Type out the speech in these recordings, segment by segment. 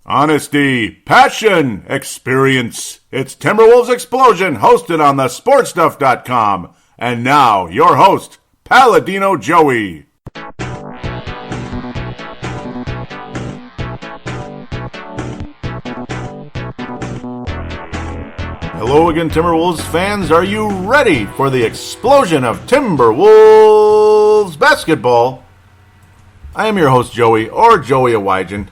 Honesty, passion, experience. It's Timberwolves Explosion, hosted on the sportstuff.com. And now, your host, Paladino Joey. Hello again, Timberwolves fans. Are you ready for the explosion of Timberwolves basketball? I am your host, Joey, or Joey Awijan.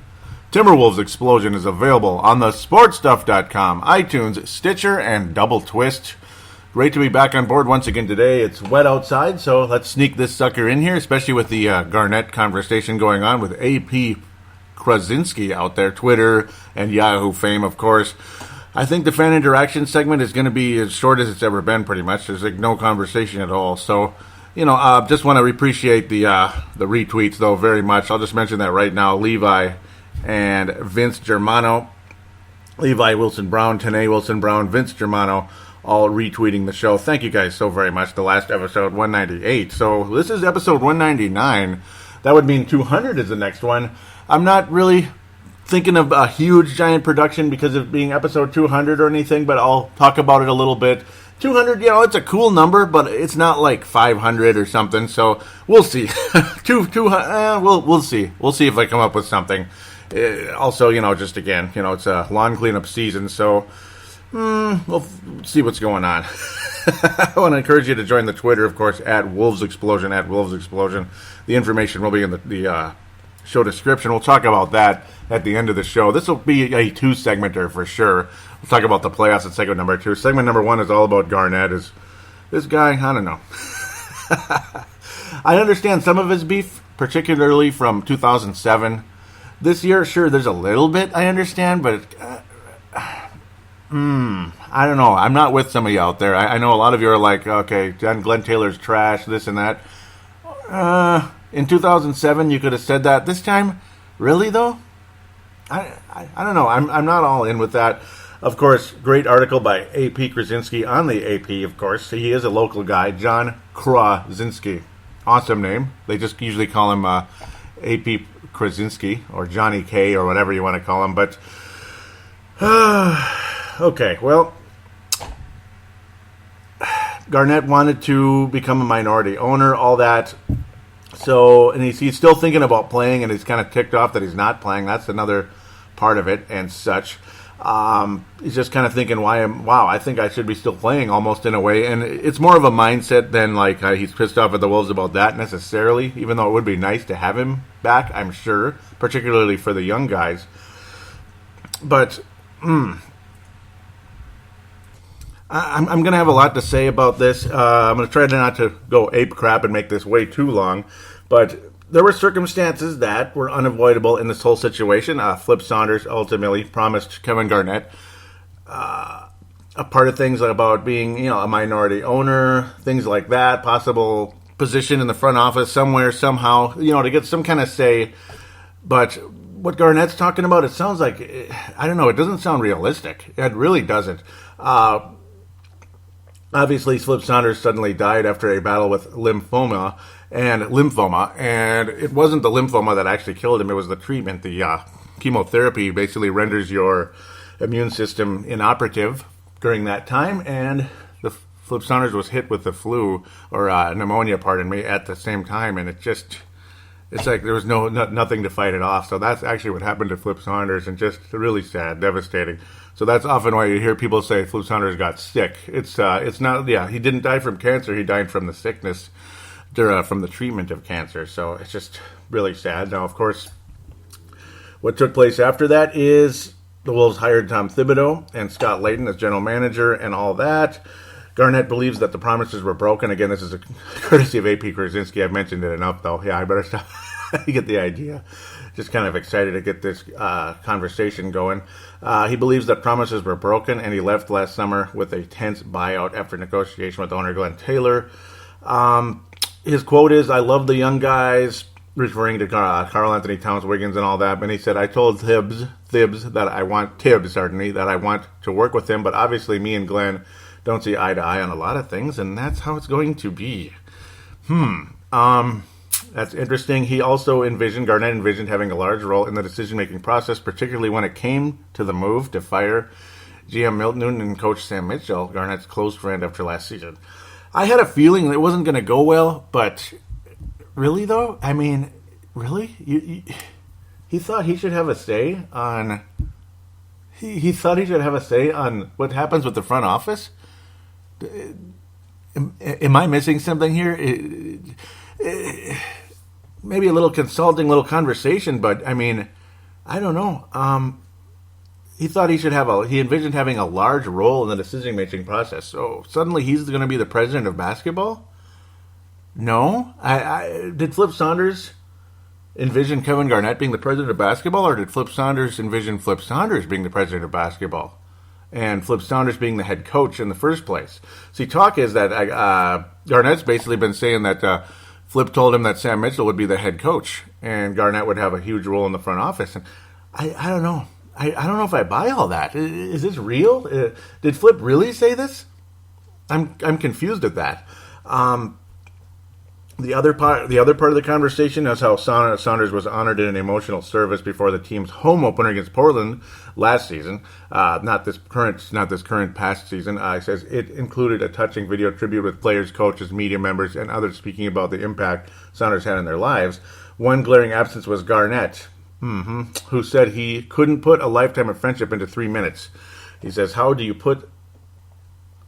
Timberwolves Explosion is available on the sportstuff.com, iTunes, Stitcher, and Double Twist. Great to be back on board once again today. It's wet outside, so let's sneak this sucker in here, especially with the Garnett conversation going on with AP Krawczynski out there, Twitter and Yahoo fame, of course. I think the fan interaction segment is going to be as short as it's ever been, pretty much. There's like no conversation at all, so... just want to appreciate the retweets, though, very much. I'll just mention that right now. Levi and Vince Germano, Levi Wilson-Brown, Tanae Wilson-Brown, Vince Germano, all retweeting the show. Thank you guys so very much. The last episode, 198. So this is episode 199. That would mean 200 is the next one. I'm not really thinking of a huge, giant production because of being episode 200 or anything, but I'll talk about it a little bit. 200, it's a cool number, but it's not like 500 or something, so we'll see. We'll see. We'll see if I come up with something. Also, just again, it's a lawn cleanup season, so we'll see what's going on. I want to encourage you to join the Twitter, of course, at Wolves Explosion. The information will be in the show description. We'll talk about that at the end of the show. This will be a two-segmenter for sure. We'll talk about the playoffs in segment number 2. Segment number 1 is all about Garnett. Is this guy? I don't know. I understand some of his beef, particularly from 2007. This year, sure, there's a little bit I understand, but I don't know. I'm not with some of you out there. I know a lot of you are like, okay, Glen Taylor's trash, this and that. In 2007, you could have said that. This time, really though? I don't know. I'm not all in with that. Of course, great article by AP Krawczynski on the AP, of course. He is a local guy, John Krawczynski. Awesome name. They just usually call him AP Krawczynski or Johnny K or whatever you want to call him. But, okay, well, Garnett wanted to become a minority owner, all that. So, and he's still thinking about playing, and he's kind of ticked off that he's not playing. That's another part of it and such. He's just kind of thinking, I think I should be still playing almost in a way. And it's more of a mindset than like he's pissed off at the Wolves about that necessarily, even though it would be nice to have him back, I'm sure, particularly for the young guys. But I'm going to have a lot to say about this. I'm going to try not to go ape crap and make this way too long. But there were circumstances that were unavoidable in this whole situation. Flip Saunders ultimately promised Kevin Garnett a part of things about being, a minority owner, things like that, possible position in the front office somewhere, somehow, to get some kind of say. But what Garnett's talking about, it sounds like, I don't know, it doesn't sound realistic. It really doesn't. Obviously, Flip Saunders suddenly died after a battle with lymphoma, and it wasn't the lymphoma that actually killed him, it was the treatment. The chemotherapy basically renders your immune system inoperative during that time, and the Flip Saunders was hit with the flu, or pneumonia, pardon me, at the same time, and it's like there was nothing to fight it off. So that's actually what happened to Flip Saunders, and just really sad, devastating. So that's often why you hear people say Flip Saunders got sick. It's not, he didn't die from cancer, he died from the sickness, from the treatment of cancer. So it's just really sad. Now, of course, what took place after that is the Wolves hired Tom Thibodeau and Scott Layton as general manager and all that. Garnett believes that the promises were broken. Again, this is a courtesy of AP Krawczynski. I've mentioned it enough, though. Yeah, I better stop. You get the idea. Just kind of excited to get this conversation going. He believes that promises were broken, and he left last summer with a tense buyout after negotiation with owner Glen Taylor. His quote is, "I love the young guys," referring to Karl Anthony Towns, Wiggins, and all that. And he said, "I told Tibbs that I want to work with him, but obviously me and Glenn don't see eye to eye on a lot of things, and that's how it's going to be." That's interesting. Garnett envisioned having a large role in the decision-making process, particularly when it came to the move to fire GM Milt Newton and coach Sam Mitchell, Garnett's close friend after last season. I had a feeling it wasn't going to go well, but really though? I mean, really? He thought he should have a say on... He thought he should have a say on what happens with the front office? Am I missing something here? Maybe a little consulting, little conversation, but I mean, I don't know. He thought he envisioned having a large role in the decision-making process. So suddenly he's going to be the president of basketball? No? Did Flip Saunders envision Kevin Garnett being the president of basketball, or did Flip Saunders envision Flip Saunders being the president of basketball and Flip Saunders being the head coach in the first place? See, talk is that Garnett's basically been saying that Flip told him that Sam Mitchell would be the head coach and Garnett would have a huge role in the front office. And I don't know. I don't know if I buy all that. Is this real? Did Flip really say this? I'm confused at that. The other part of the conversation is how Saunders was honored in an emotional service before the team's home opener against Portland last season. Not this current past season. He says it included a touching video tribute with players, coaches, media members, and others speaking about the impact Saunders had in their lives. One glaring absence was Garnett, who said he couldn't put a lifetime of friendship into 3 minutes. He says, "How do you put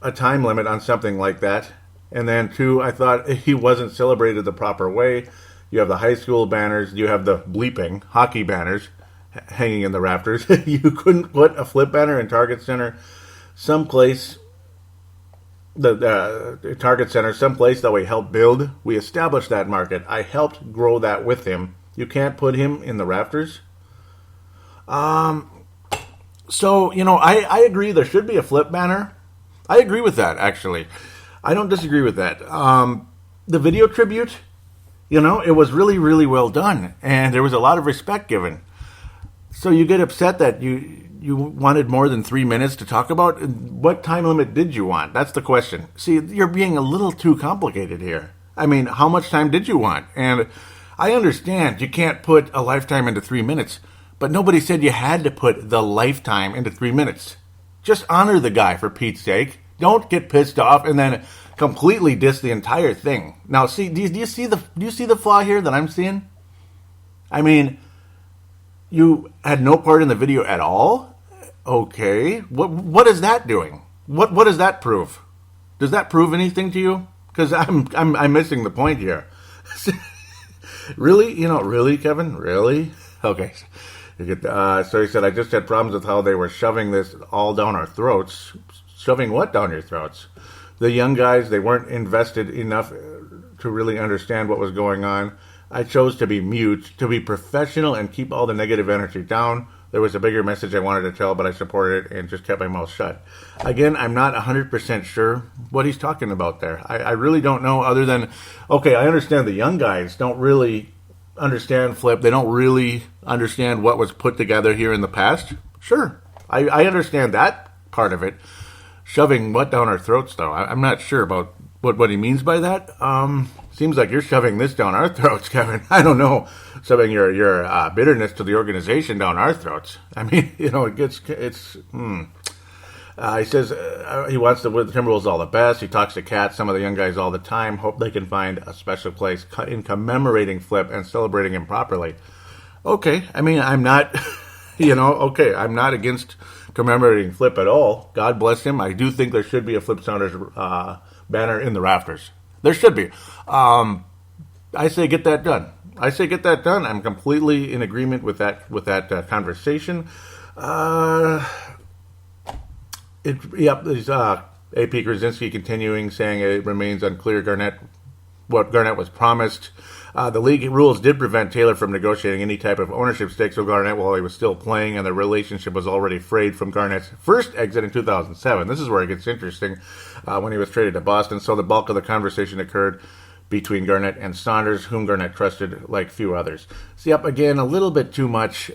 a time limit on something like that?" And then, two, I thought he wasn't celebrated the proper way. You have the high school banners. You have the bleeping hockey banners hanging in the rafters. You couldn't put a Flip banner in Target Center someplace, the Target Center someplace that we helped build. We established that market. I helped grow that with him. You can't put him in the rafters. So, I agree there should be a Flip banner. I agree with that, actually. I don't disagree with that. The video tribute, it was really, really well done. And there was a lot of respect given. So you get upset that you wanted more than 3 minutes to talk about. What time limit did you want? That's the question. See, you're being a little too complicated here. I mean, how much time did you want? And I understand you can't put a lifetime into 3 minutes. But nobody said you had to put the lifetime into 3 minutes. Just honor the guy, for Pete's sake. Don't get pissed off and then completely diss the entire thing. Now, see, do you see the flaw here that I'm seeing? I mean, you had no part in the video at all. Okay, what is that doing? What does that prove? Does that prove anything to you? Because I'm missing the point here. Really, really, Kevin, really? Okay. So he said, I just had problems with how they were shoving this all down our throats. Shoving what down your throats? The young guys, they weren't invested enough to really understand what was going on. I chose to be mute, to be professional and keep all the negative energy down. There was a bigger message I wanted to tell, but I supported it and just kept my mouth shut. Again, I'm not 100% sure what he's talking about there. I really don't know, other than, okay, I understand the young guys don't really understand Flip. They don't really understand what was put together here in the past. Sure, I understand that part of it. Shoving what down our throats, though? I'm not sure about what he means by that. Seems like you're shoving this down our throats, Kevin. I don't know. Shoving your bitterness to the organization down our throats. I mean, He says he wants the Timberwolves all the best. He talks to Kat, some of the young guys, all the time. Hope they can find a special place in commemorating Flip and celebrating him properly. Okay, I mean, I'm not, I'm not against commemorating Flip at all. God bless him. I do think there should be a Flip Saunders banner in the rafters. There should be. I say get that done. I'm completely in agreement with that conversation. There's AP Krawczynski continuing, saying it remains unclear what Garnett was promised. The league rules did prevent Taylor from negotiating any type of ownership stakes with Garnett while he was still playing, and the relationship was already frayed from Garnett's first exit in 2007. This is where it gets interesting, when he was traded to Boston. So the bulk of the conversation occurred between Garnett and Saunders, whom Garnett trusted like few others. See, again, a little bit too much.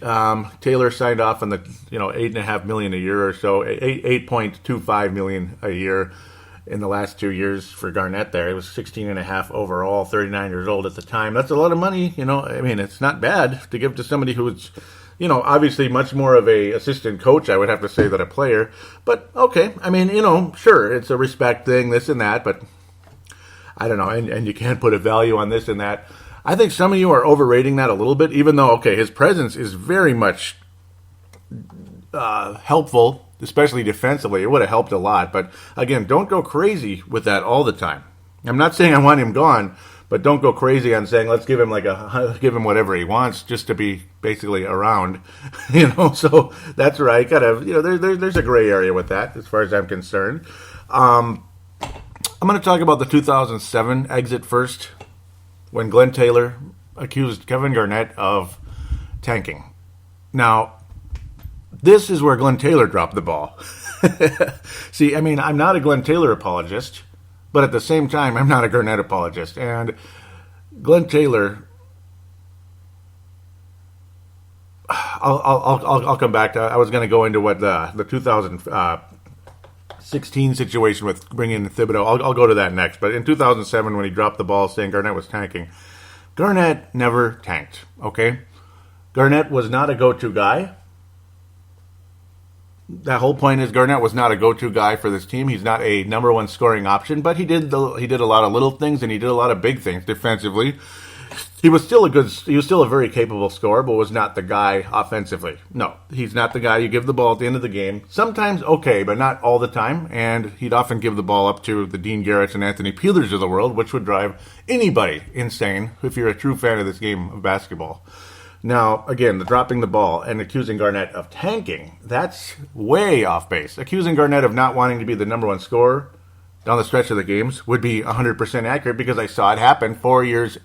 Taylor signed off on the $8.5 million a year or so, $8.25 million a year. in the last 2 years for Garnett there. He was 16.5 overall, 39 years old at the time. That's a lot of money, I mean, it's not bad to give to somebody who's, obviously much more of a assistant coach, I would have to say, than a player. But, okay, I mean, sure, it's a respect thing, this and that, but I don't know, and you can't put a value on this and that. I think some of you are overrating that a little bit, even though, okay, his presence is very much helpful, especially defensively. It would have helped a lot. But, again, don't go crazy with that all the time. I'm not saying I want him gone, but don't go crazy on saying let's give him give him whatever he wants just to be basically around. So that's right. There's a gray area with that as far as I'm concerned. I'm going to talk about the 2007 exit first, when Glen Taylor accused Kevin Garnett of tanking. Now, this is where Glen Taylor dropped the ball. See, I mean, I'm not a Glen Taylor apologist, but at the same time, I'm not a Garnett apologist. And Glen Taylor, I'll come back to. I was going to go into what the 2016 situation with bringing in Thibodeau. I'll go to that next. But in 2007, when he dropped the ball saying Garnett was tanking, Garnett never tanked. Okay, Garnett was not a go-to guy. That whole point is Garnett was not a go-to guy for this team. He's not a number one scoring option, but he did a lot of little things and he did a lot of big things defensively. He was still a very capable scorer, but was not the guy offensively. No, he's not the guy you give the ball at the end of the game. Sometimes okay, but not all the time. And he'd often give the ball up to the Dean Garretts and Anthony Peelers of the world, which would drive anybody insane if you're a true fan of this game of basketball. Now, again, the dropping the ball and accusing Garnett of tanking, that's way off base. Accusing Garnett of not wanting to be the number one scorer down the stretch of the games would be 100% accurate because I saw it happen 4 years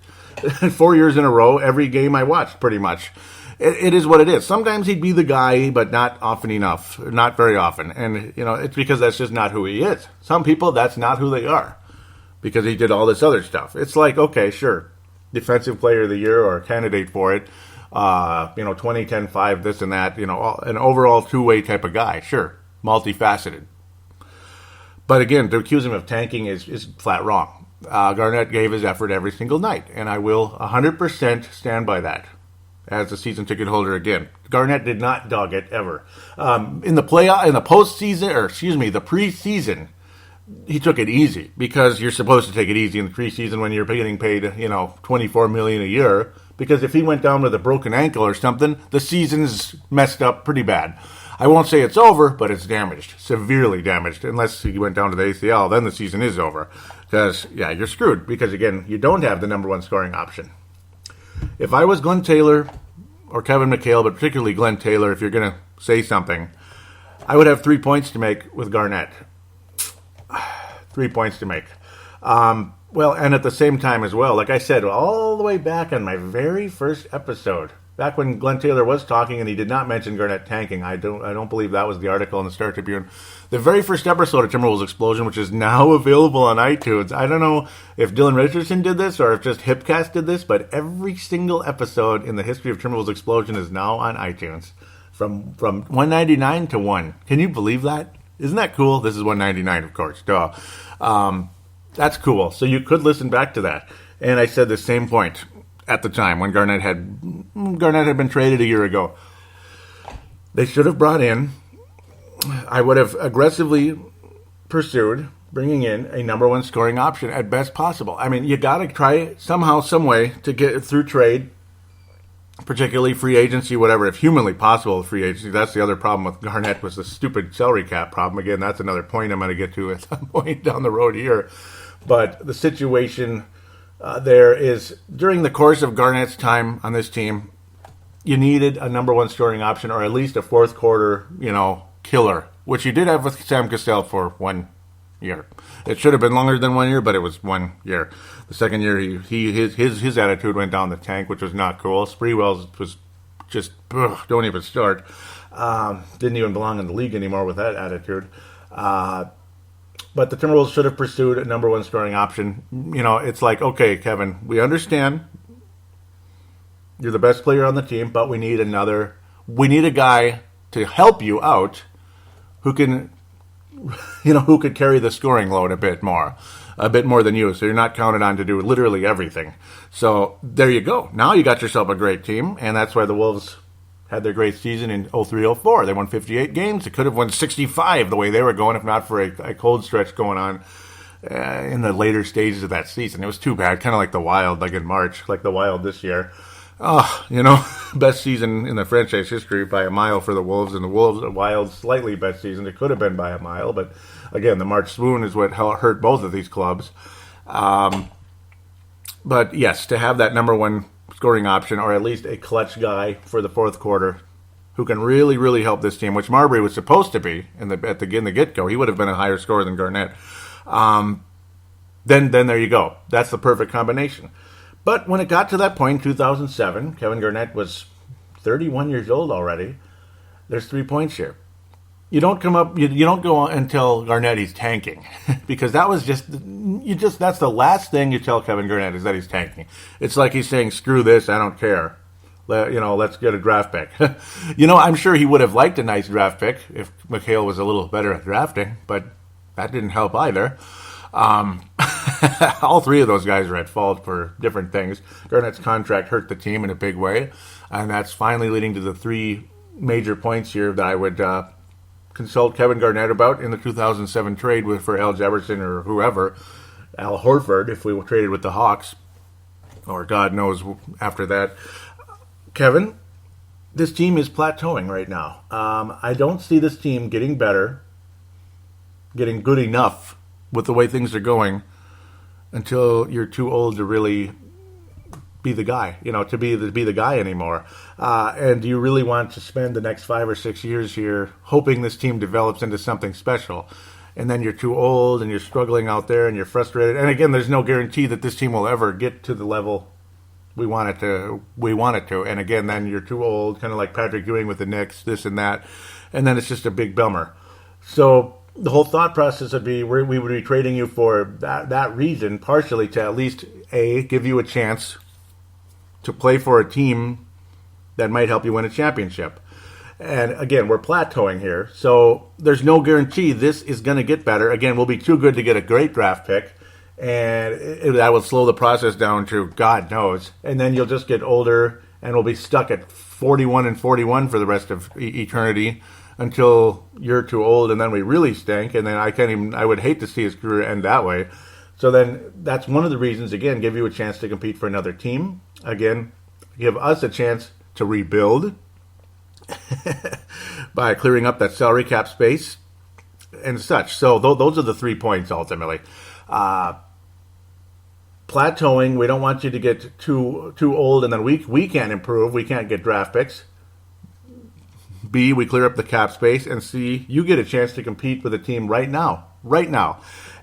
in a row, every game I watched, pretty much. It is what it is. Sometimes he'd be the guy, but not often enough, not very often. And, it's because that's just not who he is. Some people, that's not who they are because he did all this other stuff. It's like, okay, sure, Defensive Player of the Year or candidate for it. 20, 10, 5, this and that, an overall two-way type of guy. Sure, multifaceted. But again, to accuse him of tanking is flat wrong. Garnett gave his effort every single night, and I will 100% stand by that as a season ticket holder again. Garnett did not dog it ever. In the preseason, he took it easy because you're supposed to take it easy in the preseason when you're getting paid, $24 million a year. Because if he went down with a broken ankle or something, the season's messed up pretty bad. I won't say it's over, but it's damaged, severely damaged. Unless he went down to the ACL, then the season is over. Because, you're screwed. Because, again, you don't have the number one scoring option. If I was Glen Taylor or Kevin McHale, but particularly Glen Taylor, if you're going to say something, I would have 3 points to make with Garnett. 3 points to make. Well, and at the same time as well, like I said, all the way back on my very first episode, back when Glen Taylor was talking and he did not mention Garnett tanking, I don't believe that was the article in the Star Tribune. The very first episode of Timberwolves Explosion, which is now available on iTunes. I don't know if Dylan Richardson did this or if just Hipcast did this, but every single episode in the history of Timberwolves Explosion is now on iTunes. From $1.99 to $1. Can you believe that? Isn't that cool? This is $1.99, of course. Duh. That's cool. So you could listen back to that. And I said the same point at the time when Garnett had been traded a year ago. They should have brought in, I would have aggressively pursued bringing in a number one scoring option at best possible. I mean, you got to try somehow, some way to get through trade, particularly free agency, whatever, if humanly possible, free agency. That's the other problem with Garnett was the stupid salary cap problem. Again, that's another point I'm going to get to at some point down the road here. But the situation there is, during the course of Garnett's time on this team, you needed a number one scoring option or at least a fourth quarter, killer, which you did have with Sam Cassell for 1 year. It should have been longer than 1 year, but it was 1 year. The second year, his attitude went down the tank, which was not cool. Spreewell was just, don't even start. Didn't even belong in the league anymore with that attitude. But the Timberwolves should have pursued a number one scoring option. It's like, okay, Kevin, we understand you're the best player on the team, but we need a guy to help you out who can, who could carry the scoring load a bit more than you. So you're not counted on to do literally everything. So there you go. Now you got yourself a great team, and that's why the Wolves had their great season in 03-04. They won 58 games. They could have won 65 the way they were going, if not for a cold stretch going on in the later stages of that season. It was too bad, kind of like the Wild, like in March, like the Wild this year. Best season in the franchise history by a mile for the Wolves, and the Wild's slightly best season. It could have been by a mile, but again, the March swoon is what hurt both of these clubs. But yes, to have that number one scoring option, or at least a clutch guy for the fourth quarter, who can really, really help this team, which Marbury was supposed to be in the get-go. He would have been a higher scorer than Garnett. Then there you go. That's the perfect combination. But when it got to that point, 2007, Kevin Garnett was 31 years old already. There's 3 points here. You don't go on and tell Garnett he's tanking, because that was that's the last thing you tell Kevin Garnett, is that he's tanking. It's like he's saying, screw this, I don't care. Let's get a draft pick. I'm sure he would have liked a nice draft pick if McHale was a little better at drafting, but that didn't help either. All three of those guys are at fault for different things. Garnett's contract hurt the team in a big way, and that's finally leading to the 3 major points here that I would consult Kevin Garnett about in the 2007 trade for Al Jefferson or whoever, Al Horford, if we traded with the Hawks, or God knows after that. Kevin, this team is plateauing right now. I don't see this team getting better, getting good enough with the way things are going, until you're too old to really be the guy, to be the guy anymore. And do you really want to spend the next 5 or 6 years here hoping this team develops into something special? And then you're too old and you're struggling out there and you're frustrated. And again, there's no guarantee that this team will ever get to the level we want it to. And again, then you're too old, kind of like Patrick Ewing with the Knicks, this and that. And then it's just a big bummer. So the whole thought process would be we would be trading you for that reason, partially to at least, give you a chance to play for a team that might help you win a championship. And again, we're plateauing here, so there's no guarantee this is going to get better. Again, we'll be too good to get a great draft pick, and that will slow the process down to God knows. And then you'll just get older, and we'll be stuck at 41 and 41 for the rest of eternity, until you're too old, and then we really stink, and then I would hate to see his career end that way. So then that's one of the reasons, again, give you a chance to compete for another team. Again, give us a chance to rebuild by clearing up that salary cap space and such. So those are the 3 points, ultimately. Plateauing, we don't want you to get too old, and then we can't improve, we can't get draft picks. B, we clear up the cap space, and C, you get a chance to compete with a team right now.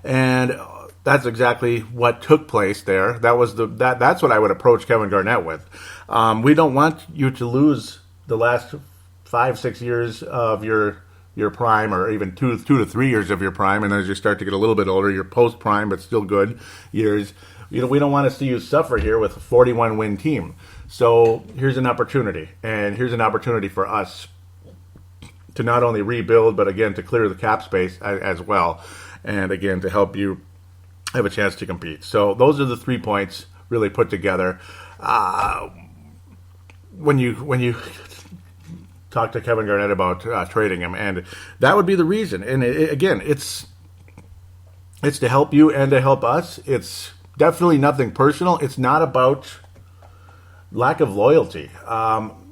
And that's exactly what took place there. That's what I would approach Kevin Garnett with. We don't want you to lose the last 5-6 years of your prime, or even 2 to 3 years of your prime, and as you start to get a little bit older, your post-prime but still good years. We don't want to see you suffer here with a 41-win team. So here's an opportunity, and here's an opportunity for us to not only rebuild, but again, to clear the cap space as well. And again, to help you have a chance to compete. So those are the 3 points really put together. When you talk to Kevin Garnett about trading him, and that would be the reason. And again, it's to help you and to help us. It's definitely nothing personal. It's not about lack of loyalty.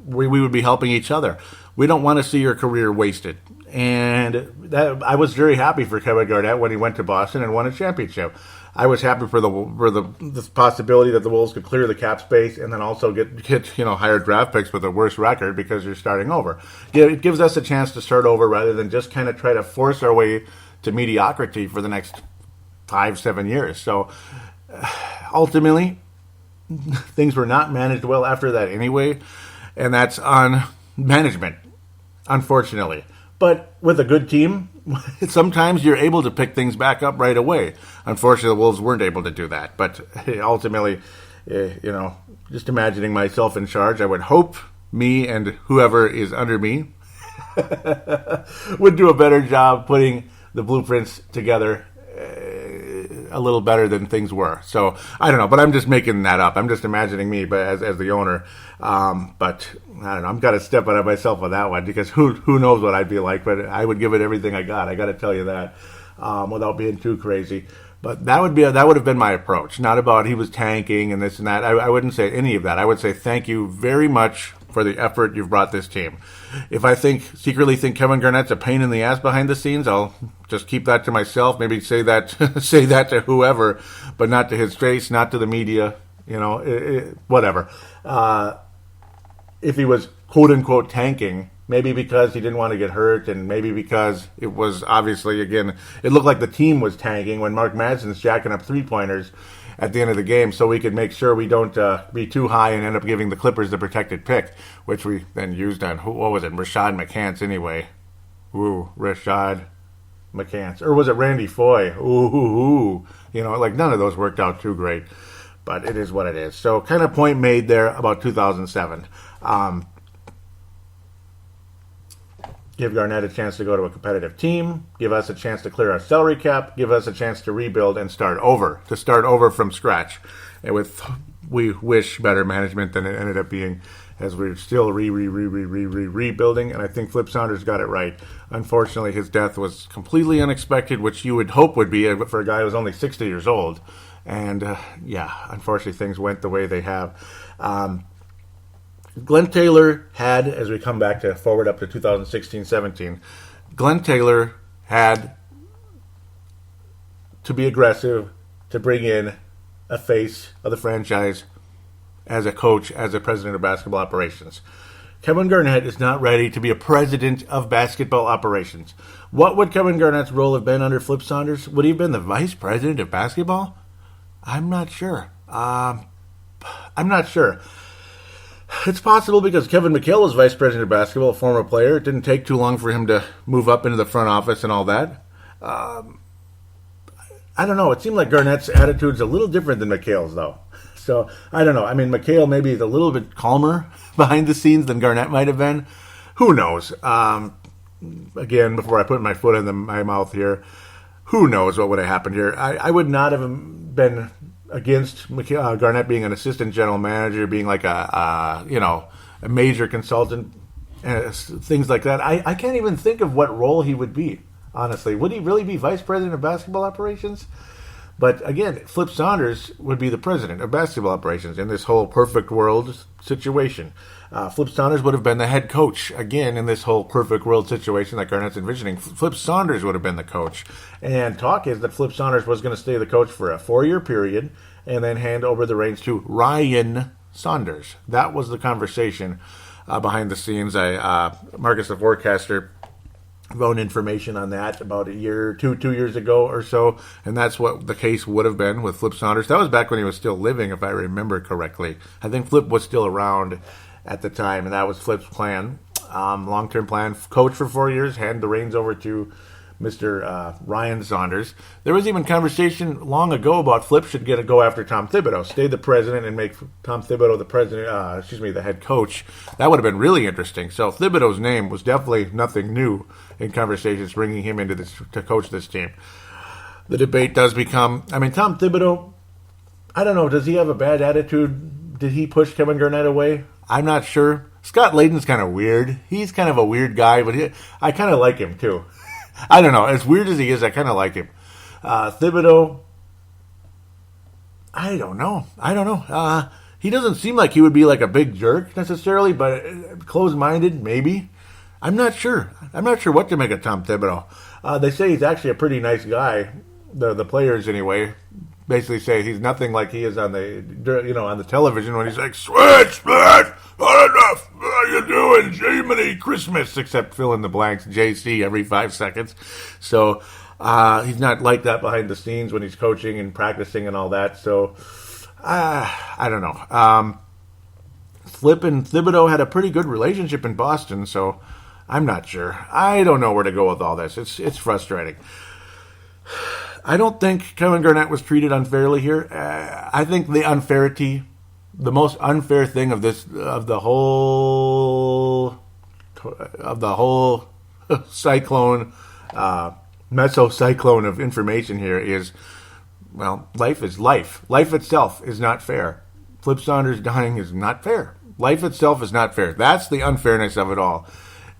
We would be helping each other. We don't want to see your career wasted. And I was very happy for Kevin Garnett when he went to Boston and won a championship. I was happy for the possibility that the Wolves could clear the cap space and then also get higher draft picks with a worse record, because you're starting over. It gives us a chance to start over rather than just kind of try to force our way to mediocrity for the next 5-7 years. So ultimately, things were not managed well after that anyway, and that's on management, unfortunately. But with a good team, sometimes you're able to pick things back up right away. Unfortunately, the Wolves weren't able to do that. But ultimately, just imagining myself in charge, I would hope me and whoever is under me would do a better job putting the blueprints together a little better than things were. So I don't know, but I'm just making that up. I'm just imagining me, but as the owner. But I don't know. I'm got to step out of myself on that one because who knows what I'd be like. But I would give it everything I got. I got to tell you that without being too crazy. But that would have been my approach. Not about he was tanking and this and that. I wouldn't say any of that. I would say thank you very much for the effort you've brought this team. If I secretly think Kevin Garnett's a pain in the ass behind the scenes, I'll just keep that to myself. Maybe say that to whoever, but not to his face, not to the media. Whatever. If he was quote unquote tanking, maybe because he didn't want to get hurt, and maybe because it was obviously again it looked like the team was tanking when Mark Madsen's jacking up 3-pointers at the end of the game, so we could make sure we don't be too high and end up giving the Clippers the protected pick, which we then used on, what was it, Rashad McCants anyway. Ooh, Rashad McCants. Or was it Randy Foye? Ooh. None of those worked out too great. But it is what it is. So kind of point made there about 2007. Give Garnett a chance to go to a competitive team, give us a chance to clear our salary cap, give us a chance to rebuild and start over from scratch. And we wish better management than it ended up being, as we're still rebuilding. And I think Flip Saunders got it right. Unfortunately, his death was completely unexpected, which you would hope would be for a guy who was only 60 years old. And unfortunately, things went the way they have. Glen Taylor had, as we come back to forward up to 2016-17, Glen Taylor had to be aggressive to bring in a face of the franchise as a coach, as a president of basketball operations. Kevin Garnett is not ready to be a president of basketball operations. What would Kevin Garnett's role have been under Flip Saunders? Would he have been the vice president of basketball? I'm not sure. It's possible because Kevin McHale was vice president of basketball, a former player. It didn't take too long for him to move up into the front office and all that. I don't know. It seemed like Garnett's attitude's a little different than McHale's, though. So, I don't know. I mean, McHale maybe is a little bit calmer behind the scenes than Garnett might have been. Who knows? Again, before I put my foot in my mouth here, who knows what would have happened here. I would not have been against Garnett being an assistant general manager, being like a major consultant, things like that. I can't even think of what role he would be, honestly. Would he really be vice president of basketball operations? But again, Flip Saunders would be the president of basketball operations in this whole perfect world situation. Flip Saunders would have been the head coach, again, in this whole perfect world situation that Garnett's envisioning. Flip Saunders would have been the coach. And talk is that Flip Saunders was going to stay the coach for a 4-year period and then hand over the reins to Ryan Saunders. That was the conversation behind the scenes. Marcus the Forecaster wrote information on that about a year, 2 years ago or so, and that's what the case would have been with Flip Saunders. That was back when he was still living, if I remember correctly. I think Flip was still around at the time, and that was Flip's plan, long-term plan. Coach for 4 years, hand the reins over to Mr. Ryan Saunders. There was even conversation long ago about Flip should go after Tom Thibodeau, stay the president and make Tom Thibodeau the head coach. That would have been really interesting. So Thibodeau's name was definitely nothing new in conversations, bringing him into this to coach this team. The debate does become, Tom Thibodeau, I don't know, does he have a bad attitude? Did he push Kevin Garnett away? I'm not sure. Scott Layden's kind of weird. He's kind of a weird guy, but I kind of like him too. I don't know. As weird as he is, I kind of like him. Thibodeau, I don't know. He doesn't seem like he would be like a big jerk necessarily, but closed-minded, maybe. I'm not sure. I'm not sure what to make of Tom Thibodeau. They say he's actually a pretty nice guy. The players, anyway, basically say he's nothing like he is on the television when he's like, switch, not enough. How you doing, Jiminy Christmas? Except fill in the blanks, JC, every 5 seconds. So he's not like that behind the scenes when he's coaching and practicing and all that. So I don't know. Flip and Thibodeau had a pretty good relationship in Boston, so I'm not sure. I don't know where to go with all this. It's frustrating. I don't think Kevin Garnett was treated unfairly here. I think the most unfair thing of the whole cyclone mesocyclone of information here is, well, life is life. Life itself is not fair. Flip Saunders dying is not fair. Life itself is not fair. That's the unfairness of it all.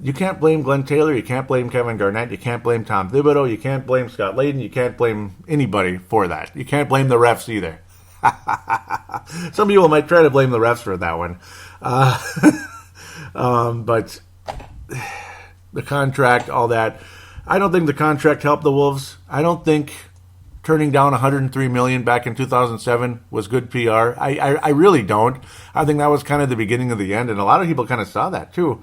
You can't blame Glen Taylor. You can't blame Kevin Garnett. You can't blame Tom Thibodeau. You can't blame Scott Layden. You can't blame anybody for that. You can't blame the refs either. Some people might try to blame the refs for that one. But the contract, all that. I don't think the contract helped the Wolves. I don't think turning down $103 million back in 2007 was good PR. I really don't. I think that was kind of the beginning of the end, and a lot of people kind of saw that too.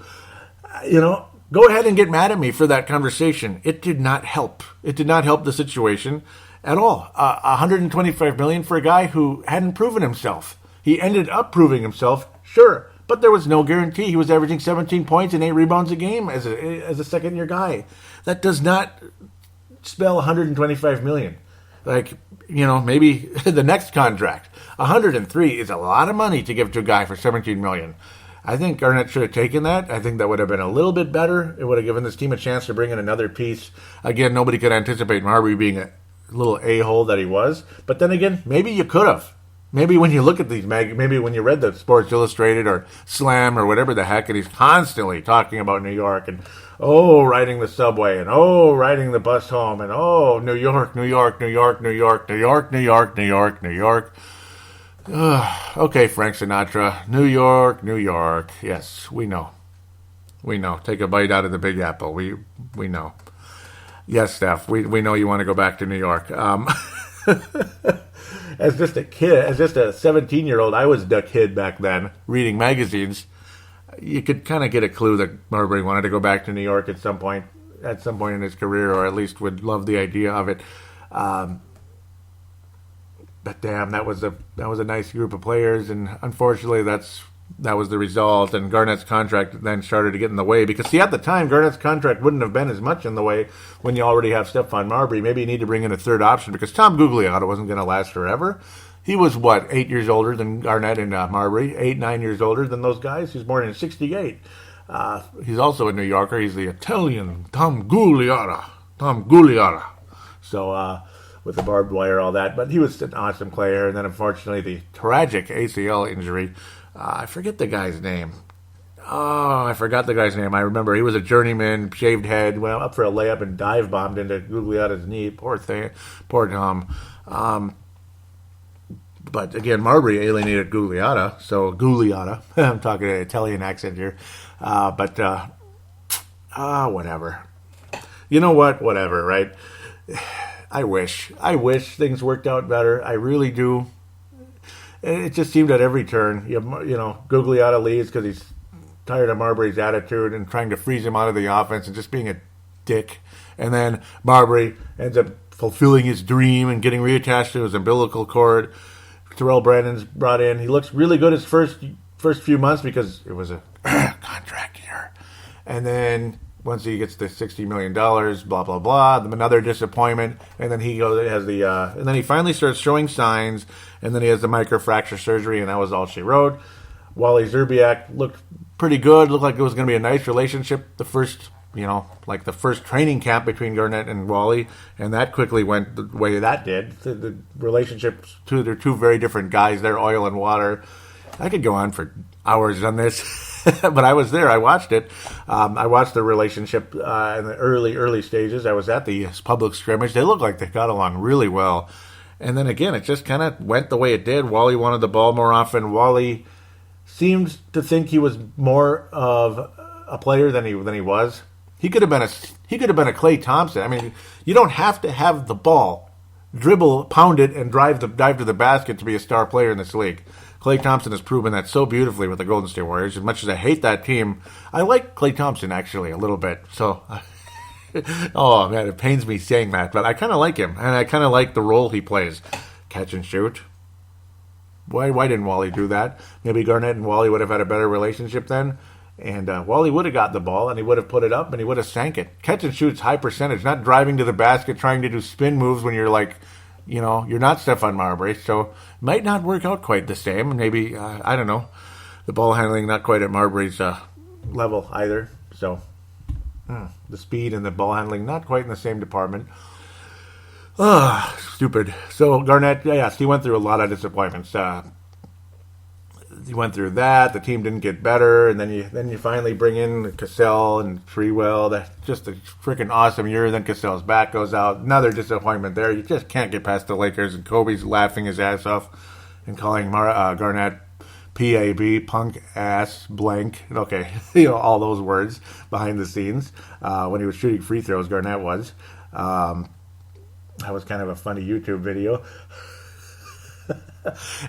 Go ahead and get mad at me for that conversation. It did not help. It did not help the situation at all. $125 million for a guy who hadn't proven himself. He ended up proving himself, sure, but there was no guarantee. He was averaging 17 points and 8 rebounds a game as a second-year guy. That does not spell $125 million. Maybe the next contract. 103 is a lot of money to give to a guy for $17 million. I think Garnett should have taken that. I think that would have been a little bit better. It would have given this team a chance to bring in another piece. Again, nobody could anticipate Marbury being a little a-hole that he was. But then again, maybe you could have. Maybe when you look at these maybe when you read the Sports Illustrated or Slam or whatever the heck, and he's constantly talking about New York and, riding the subway and, riding the bus home and, New York, New York, New York, New York, New York, New York, New York, New York. Okay, Frank Sinatra, New York, New York. Yes, we know. We know. Take a bite out of the Big Apple. We know. Yes, Steph, we know you want to go back to New York. As just a kid, as just a 17-year-old, I was the kid back then, reading magazines. You could kind of get a clue that Marbury wanted to go back to New York at some point in his career, or at least would love the idea of it. But damn, that was a nice group of players, and unfortunately, that was the result. And Garnett's contract then started to get in the way because, see, at the time, Garnett's contract wouldn't have been as much in the way when you already have Stephon Marbury. Maybe you need to bring in a third option because Tom Gugliotta wasn't going to last forever. He was, 8 years older than Garnett and Marbury, 8-9 years older than those guys. He's born in 1968. He's also a New Yorker. He's the Italian Tom Gugliotta. So, with the barbed wire, all that. But he was an awesome player. And then, unfortunately, the tragic ACL injury. I forget the guy's name. I forgot the guy's name. I remember he was a journeyman, shaved head, went up for a layup and dive bombed into Gugliotta's knee. Poor Tom. But again, Marbury alienated Gugliotta. So Gugliotta, I'm talking an Italian accent here. Whatever. You know what? Whatever, right? I wish things worked out better. I really do. It just seemed at every turn, Gugliotta leaves because he's tired of Marbury's attitude and trying to freeze him out of the offense and just being a dick. And then Marbury ends up fulfilling his dream and getting reattached to his umbilical cord. Terrell Brandon's brought in. He looks really good his first few months because it was a contract year. And then once he gets the $60 million, blah, blah, blah, another disappointment. And then and then he finally starts showing signs. And then he has the microfracture surgery, and that was all she wrote. Wally Zerbiak looked pretty good. Looked like it was going to be a nice relationship. The first training camp between Garnett and Wally. And that quickly went the way that did. The relationship, they're two very different guys. They're oil and water. I could go on for hours on this. But I was there. I watched it. I watched the relationship in the early stages. I was at the public scrimmage. They looked like they got along really well. And then again, it just kind of went the way it did. Wally wanted the ball more often. Wally seemed to think he was more of a player than he was. He could have been a Klay Thompson. I mean, you don't have to have the ball, dribble, pound it, and dive to the basket to be a star player in this league. Klay Thompson has proven that so beautifully with the Golden State Warriors. As much as I hate that team, I like Klay Thompson actually a little bit. So, oh man, it pains me saying that, but I kind of like him, and I kind of like the role he plays. Catch and shoot. Why didn't Wally do that? Maybe Garnett and Wally would have had a better relationship then, and Wally would have got the ball, and he would have put it up, and he would have sank it. Catch and shoot's high percentage, not driving to the basket, trying to do spin moves when you're like, you're not Stephon Marbury, so it might not work out quite the same. Maybe, I don't know, the ball handling not quite at Marbury's level either. So, The speed and the ball handling, not quite in the same department. Stupid. So Garnett, yes, he went through a lot of disappointments. He went through that. The team didn't get better, and then you finally bring in Cassell and Treewell. That's just a freaking awesome year. Then Cassell's back goes out. Another disappointment there. You just can't get past the Lakers, and Kobe's laughing his ass off and calling Garnett PAB, punk ass blank. Okay, all those words behind the scenes when he was shooting free throws. Garnett was. That was kind of a funny YouTube video.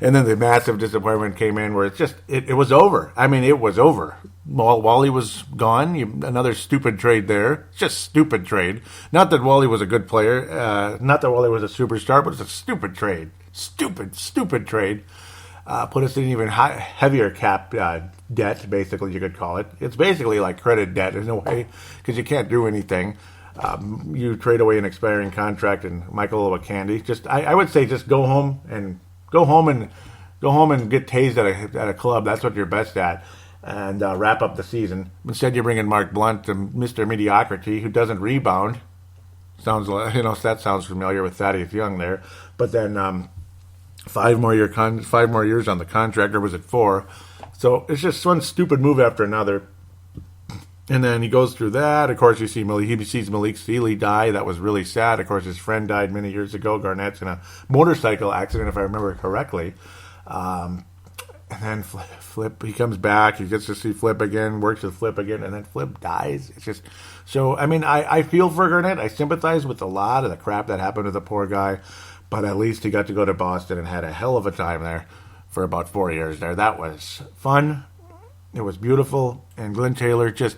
And then the massive disappointment came in where it was over. I mean, it was over. Wally was gone. Another stupid trade there. Just stupid trade. Not that Wally was a good player. Not that Wally was a superstar, but it's a stupid trade. Stupid trade. Put us in even heavier cap debt, basically, you could call it. It's basically like credit debt in a way, because you can't do anything. You trade away an expiring contract and Michael Candy. I would say just go home and get tased at a club. That's what you're best at, and wrap up the season. Instead, you bring in Mark Blunt, Mr. Mediocrity, who doesn't rebound. That sounds familiar with Thaddeus Young there. But then 5 more years on the contract, or was it 4? So it's just one stupid move after another. And then he goes through that. Of course, he sees Malik Sealy die. That was really sad. Of course, his friend died many years ago. Garnett's in a motorcycle accident, if I remember correctly. And then Flip, he comes back. He gets to see Flip again, works with Flip again, and then Flip dies. It's just so. I mean, I feel for Garnett. I sympathize with a lot of the crap that happened to the poor guy, but at least he got to go to Boston and had a hell of a time there for about 4 years there. That was fun. It was beautiful. And Glen Taylor, just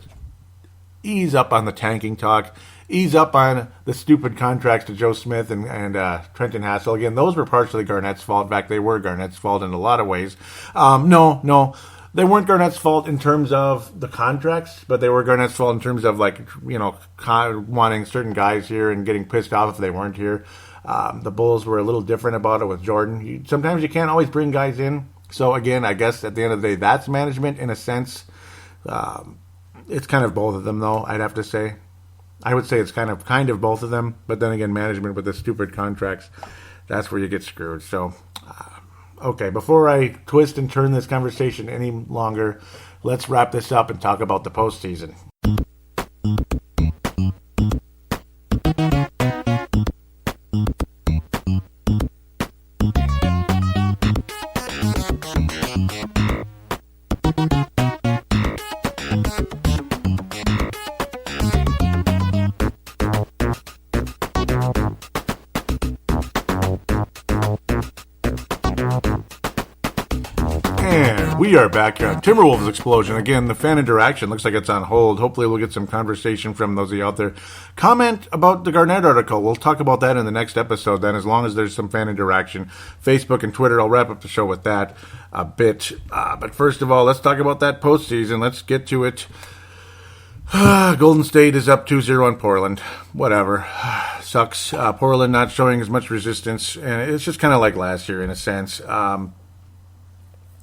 ease up on the tanking talk. Ease up on the stupid contracts to Joe Smith and Trenton Hassel. Again, those were partially Garnett's fault. In fact, they were Garnett's fault in a lot of ways. No, they weren't Garnett's fault in terms of the contracts, but they were Garnett's fault in terms of, wanting certain guys here and getting pissed off if they weren't here. The Bulls were a little different about it with Jordan. Sometimes you can't always bring guys in. So, again, I guess at the end of the day, that's management in a sense. It's kind of both of them, though, I'd have to say. I would say it's kind of both of them. But then again, management with the stupid contracts, that's where you get screwed. So, okay, before I twist and turn this conversation any longer, let's wrap this up and talk about the postseason. We are back here on Timberwolves Explosion. Again, the fan interaction looks like it's on hold. Hopefully we'll get some conversation from those of you out there. Comment about the Garnett article. We'll talk about that in the next episode then, as long as there's some fan interaction. Facebook and Twitter, I'll wrap up the show with that a bit. But first of all, let's talk about that postseason. Let's get to it. Golden State is up 2-0 on Portland. Whatever. Sucks. Portland not showing as much resistance. And it's just kind of like last year in a sense.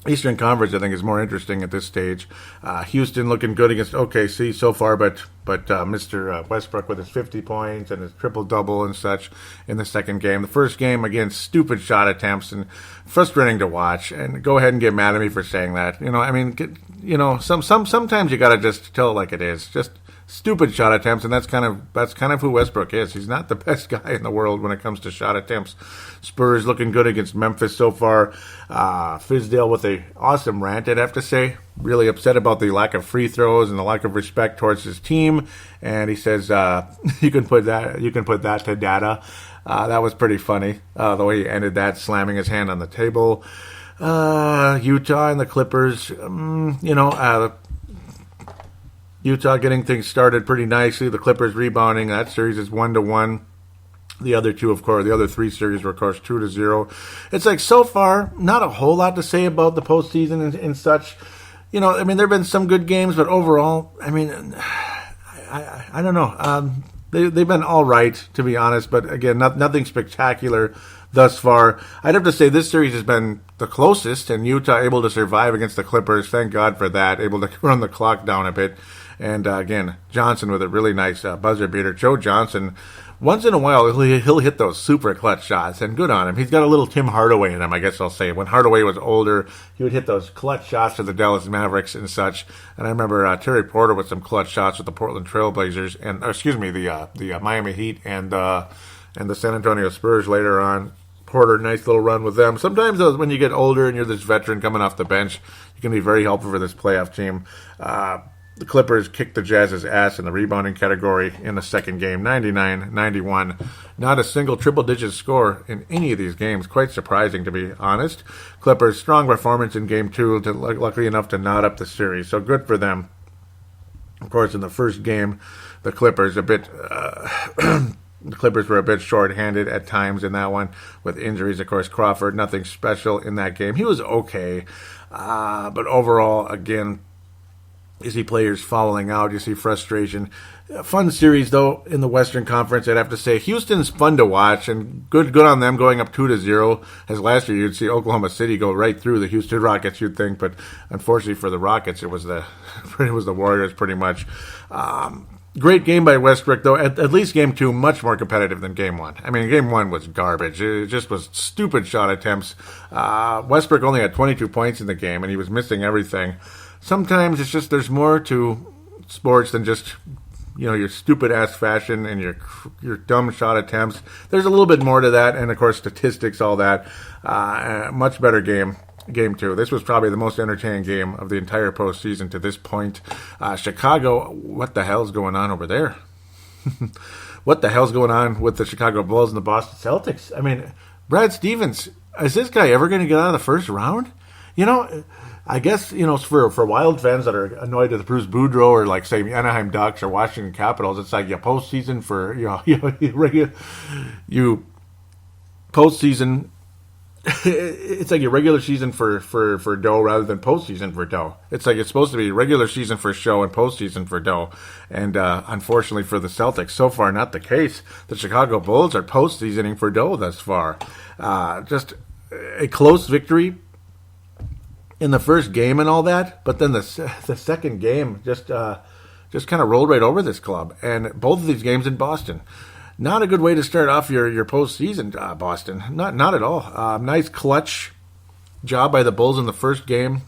Eastern Conference, I think, is more interesting at this stage. Houston looking good against OKC so far, but Mr. Westbrook with his 50 points and his triple-double and such in the second game. The first game, again, stupid shot attempts and frustrating to watch. And go ahead and get mad at me for saying that. Sometimes you got to just tell it like it is. Just stupid shot attempts, and that's kind of who Westbrook is. He's not the best guy in the world when it comes to shot attempts. Spurs looking good against Memphis so far. Fizdale with a awesome rant, I'd have to say. Really upset about the lack of free throws and the lack of respect towards his team. And he says you can put that to data. That was pretty funny. The way he ended that, slamming his hand on the table. Utah and the Clippers. Utah getting things started pretty nicely. The Clippers rebounding. That series is 1-1. The other 3 series were, of course, 2-0. It's like, so far, not a whole lot to say about the postseason and such. There have been some good games, but overall, I don't know. They've been all right, to be honest, but again, nothing spectacular thus far. I'd have to say this series has been the closest, and Utah able to survive against the Clippers. Thank God for that. Able to run the clock down a bit. And again, Johnson with a really nice buzzer beater. Joe Johnson, once in a while, he'll hit those super clutch shots, and good on him. He's got a little Tim Hardaway in him, I guess I'll say. When Hardaway was older, he would hit those clutch shots to the Dallas Mavericks and such. And I remember Terry Porter with some clutch shots with the Portland Trailblazers, and the Miami Heat and the San Antonio Spurs later on. Porter, nice little run with them. Sometimes when you get older and you're this veteran coming off the bench, you can be very helpful for this playoff team. The Clippers kicked the Jazz's ass in the rebounding category in the second game, 99-91. Not a single triple-digit score in any of these games. Quite surprising, to be honest. Clippers, strong performance in Game 2, luckily enough to knot up the series. So good for them. Of course, in the first game, the Clippers the Clippers were a bit short-handed at times in that one with injuries. Of course, Crawford, nothing special in that game. He was okay. But overall, again, you see players fouling out. You see frustration. A fun series, though, in the Western Conference, I'd have to say. Houston's fun to watch, and good on them going up 2-0. As last year, you'd see Oklahoma City go right through the Houston Rockets, you'd think. But unfortunately for the Rockets, it was the Warriors pretty much. Great game by Westbrook, though. At least Game 2, much more competitive than Game 1. I mean, Game 1 was garbage. It just was stupid shot attempts. Westbrook only had 22 points in the game, and he was missing everything. Sometimes it's just there's more to sports than just, your stupid-ass fashion and your dumb shot attempts. There's a little bit more to that, and, of course, statistics, all that. Much better game. Game 2. This was probably the most entertaining game of the entire postseason to this point. Chicago, what the hell's going on over there? What the hell's going on with the Chicago Bulls and the Boston Celtics? I mean, Brad Stevens, is this guy ever going to get out of the first round? I guess, for Wild fans that are annoyed with Bruce Boudreau or, like, say, Anaheim Ducks or Washington Capitals, it's like postseason for, postseason. It's like your regular season for dough rather than postseason for dough. It's like it's supposed to be regular season for show and postseason for dough. And unfortunately for the Celtics, so far not the case. The Chicago Bulls are postseasoning for dough thus far. Just a close victory in the first game and all that, but then the second game just kind of rolled right over this club. And both of these games in Boston. Not a good way to start off your postseason, Boston. Not at all. Nice clutch job by the Bulls in the first game.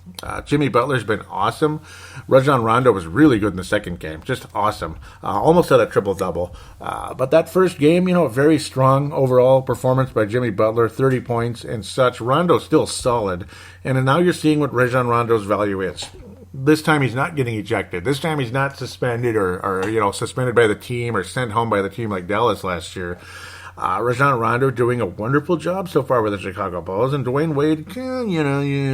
Jimmy Butler's been awesome. Rajon Rondo was really good in the second game. Just awesome. Almost had a triple-double. But that first game, a very strong overall performance by Jimmy Butler, 30 points and such. Rondo's still solid. And now you're seeing what Rajon Rondo's value is. This time he's not getting ejected. This time he's not suspended or suspended by the team or sent home by the team like Dallas last year. Rajon Rondo doing a wonderful job so far with the Chicago Bulls, and Dwayne Wade,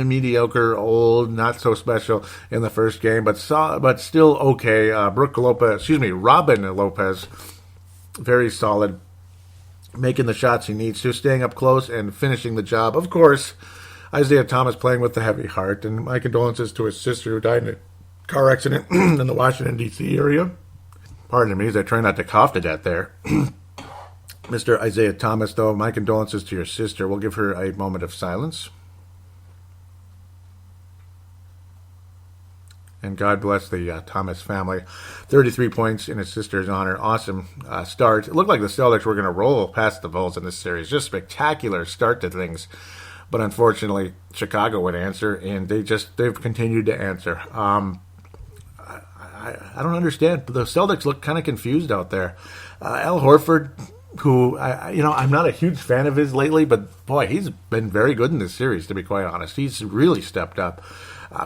mediocre, old, not so special in the first game, but still okay. Robin Lopez, very solid, making the shots he needs to, staying up close and finishing the job. Of course, Isaiah Thomas playing with a heavy heart, and my condolences to his sister who died in a car accident in the Washington, D.C. area. Pardon me as I try not to cough to death there. Mr. Isaiah Thomas, though, my condolences to your sister. We'll give her a moment of silence. And God bless the Thomas family. 33 points in his sister's honor. Awesome start. It looked like the Celtics were going to roll past the Bulls in this series. Just spectacular start to things. But unfortunately, Chicago would answer, and they've continued to answer. I don't understand. The Celtics look kind of confused out there. Al Horford, who I'm not a huge fan of his lately, but boy, he's been very good in this series, to be quite honest. He's really stepped up.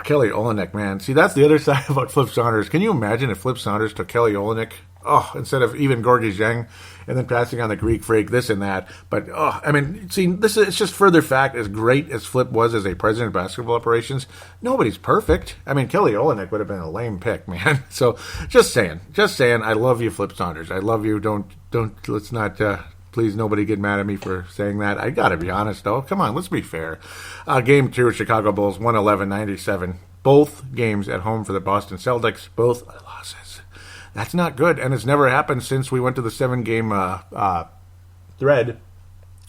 Kelly Olynyk, man. See, that's the other side about Flip Saunders. Can you imagine if Flip Saunders took Kelly Olynyk? Instead of even Gorgie Zheng, and then passing on the Greek Freak, this and that. But, it's just further fact, as great as Flip was as a president of basketball operations, nobody's perfect. Kelly Olynyk would have been a lame pick, man. So, just saying, I love you, Flip Saunders. I love you. Let's not, please, nobody get mad at me for saying that. I gotta be honest, though. Come on, let's be fair. Game 2, Chicago Bulls, 111-97. Both games at home for the Boston Celtics, both losses. That's not good, and it's never happened since we went to the 7-game thread.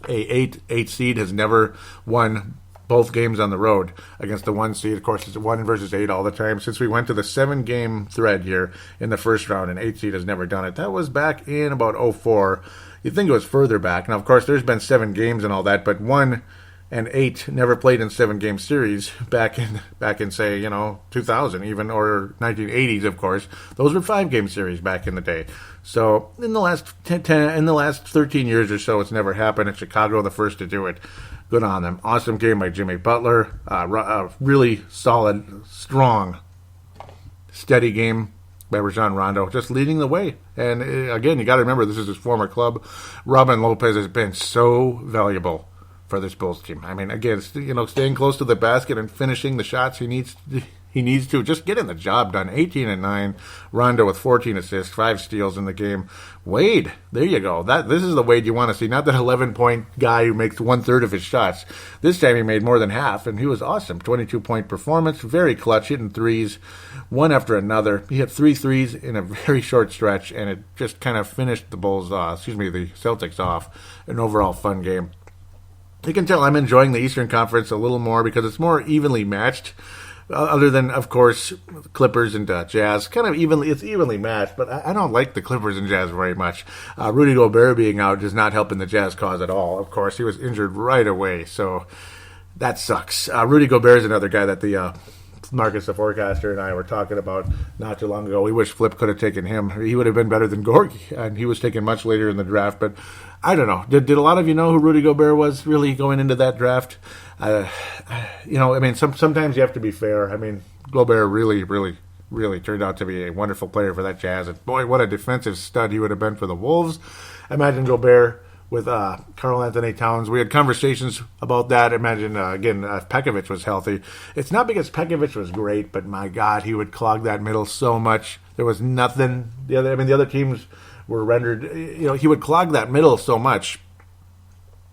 A 8 seed has never won both games on the road against the 1 seed. Of course, it's 1 versus 8 all the time. Since we went to the 7-game thread here in the first round, and 8 seed has never done it. That was back in about 04. You'd think it was further back. Now, of course, there's been 7 games and all that, but 1 and 8 never played in 7-game series back in say 2000 even, or 1980s. Of course, those were 5-game series back in the day. So in the last 13 years or so, it's never happened. In Chicago, the first to do it. Good on them. Awesome game by Jimmy Butler. Really solid, strong, steady game by Rajon Rondo, just leading the way. And again, you got to remember, this is his former club. Robin Lopez has been so valuable for this Bulls team. I mean, again, staying close to the basket and finishing the shots he needs to, just getting the job done. 18-9. Rondo with 14 assists, 5 steals in the game. Wade, there you go. This is the Wade you want to see. Not that 11-point guy who makes 1/3 of his shots. This time he made more than half, and he was awesome. 22-point performance, very clutch, hitting threes, one after another. He hit 3 threes in a very short stretch, and it just kind of finished the Celtics off. An overall fun game. You can tell I'm enjoying the Eastern Conference a little more because it's more evenly matched. Other than, of course, Clippers and Jazz, it's evenly matched, but I don't like the Clippers and Jazz very much. Rudy Gobert being out is not helping the Jazz cause at all. Of course, he was injured right away, so that sucks. Rudy Gobert is another guy that the Marcus, the forecaster, and I were talking about not too long ago. We wish Flip could have taken him. He would have been better than Gorgie, and he was taken much later in the draft, but I don't know. Did a lot of you know who Rudy Gobert was really going into that draft? Sometimes you have to be fair. I mean, Gobert really turned out to be a wonderful player for that Jazz. And boy, what a defensive stud he would have been for the Wolves. Imagine Gobert with Karl Anthony Towns. We had conversations about that. Imagine, if Pekovic was healthy. It's not because Pekovic was great, but my God, he would clog that middle so much. There was nothing. The other teams were rendered, he would clog that middle so much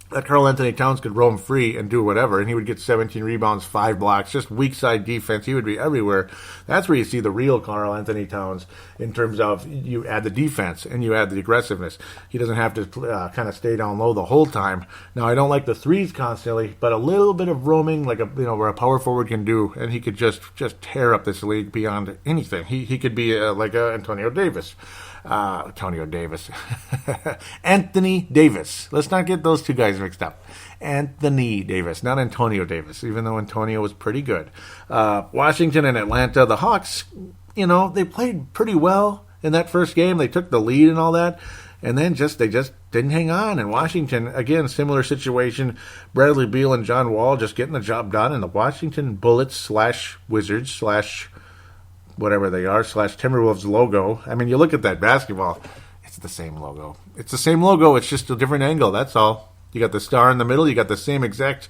that Karl Anthony Towns could roam free and do whatever, and he would get 17 rebounds, 5 blocks, just weak side defense. He would be everywhere. That's where you see the real Karl Anthony Towns in terms of you add the defense and you add the aggressiveness. He doesn't have to kind of stay down low the whole time. Now, I don't like the threes constantly, but a little bit of roaming, like where a power forward can do, and he could just tear up this league beyond anything. He could be like Antonio Davis. Anthony Davis. Let's not get those two guys mixed up. Anthony Davis, not Antonio Davis, even though Antonio was pretty good. Washington and Atlanta, the Hawks, they played pretty well in that first game. They took the lead and all that, and then they just didn't hang on. And Washington, again, similar situation. Bradley Beal and John Wall just getting the job done, and the Washington Bullets / Wizards / whatever they are, / Timberwolves logo. I mean, you look at that basketball, it's the same logo. It's the same logo, it's just a different angle, that's all. You got the star in the middle, you got the same exact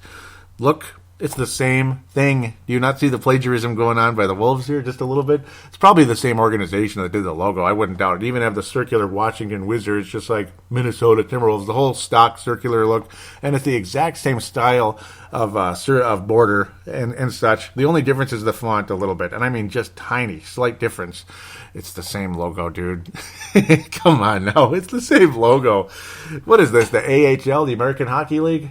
look. It's the same thing. Do you not see the plagiarism going on by the Wolves here just a little bit? It's probably the same organization that did the logo. I wouldn't doubt it. Even have the circular Washington Wizards, just like Minnesota Timberwolves, the whole stock circular look. And it's the exact same style of border and such. The only difference is the font a little bit. And I mean just tiny, slight difference. It's the same logo, dude. Come on now. It's the same logo. What is this, the AHL, the American Hockey League?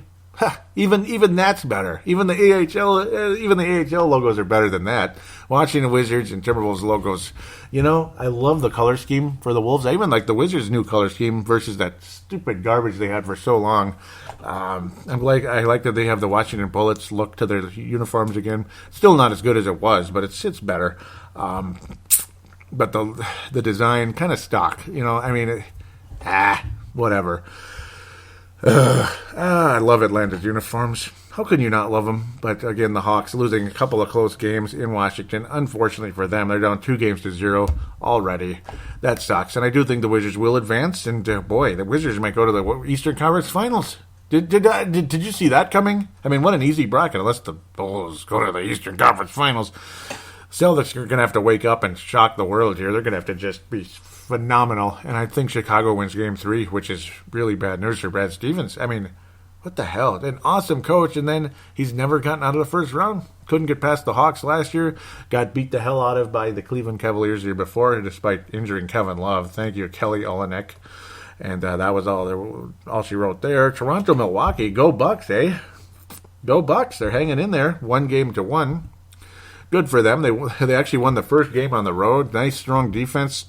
Even that's better. Even the AHL logos are better than that. Washington Wizards and Timberwolves logos. I love the color scheme for the Wolves. I even like the Wizards' new color scheme versus that stupid garbage they had for so long. I like that they have the Washington Bullets look to their uniforms again. Still not as good as it was, but it's better. But the design kind of stock. Whatever. I love Atlanta's uniforms. How can you not love them? But again, the Hawks losing a couple of close games in Washington. Unfortunately for them, they're down 2-0 already. That sucks. And I do think the Wizards will advance. And boy, the Wizards might go to the Eastern Conference Finals. Did you see that coming? I mean, what an easy bracket. Unless the Bulls go to the Eastern Conference Finals. Celtics are going to have to wake up and shock the world here. They're going to have to just be phenomenal. And I think Chicago wins Game 3, which is really bad news for Brad Stevens. I mean, what the hell? An awesome coach, and then he's never gotten out of the first round. Couldn't get past the Hawks last year. Got beat the hell out of by the Cleveland Cavaliers the year before, despite injuring Kevin Love. Thank you, Kelly Olynyk. And that was all she wrote there. Toronto, Milwaukee, go Bucks, eh? go Bucks. They're hanging in there, 1-1. Good for them. They actually won the first game on the road. Nice, strong defense.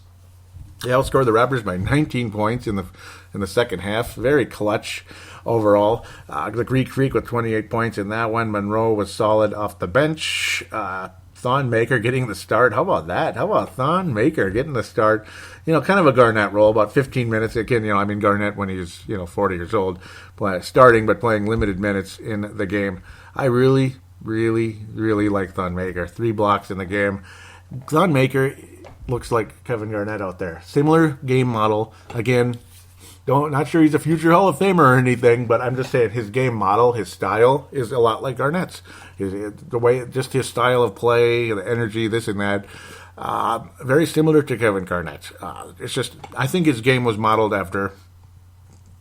They outscored the Raptors by 19 points in the second half. Very clutch overall. The Greek Freak with 28 points in that one. Monroe was solid off the bench. Thon Maker getting the start. How about that? How about Thon Maker getting the start? Kind of a Garnett role, about 15 minutes. Again, Garnett when he's, 40 years old, starting but playing limited minutes in the game. I really, really, really like Thon Maker. 3 blocks in the game. Thon Maker looks like Kevin Garnett out there. Similar game model. Again, not sure he's a future Hall of Famer or anything, but I'm just saying his game model, his style is a lot like Garnett's. The way, just his style of play, the energy, this and that, very similar to Kevin Garnett. It's just, I think his game was modeled after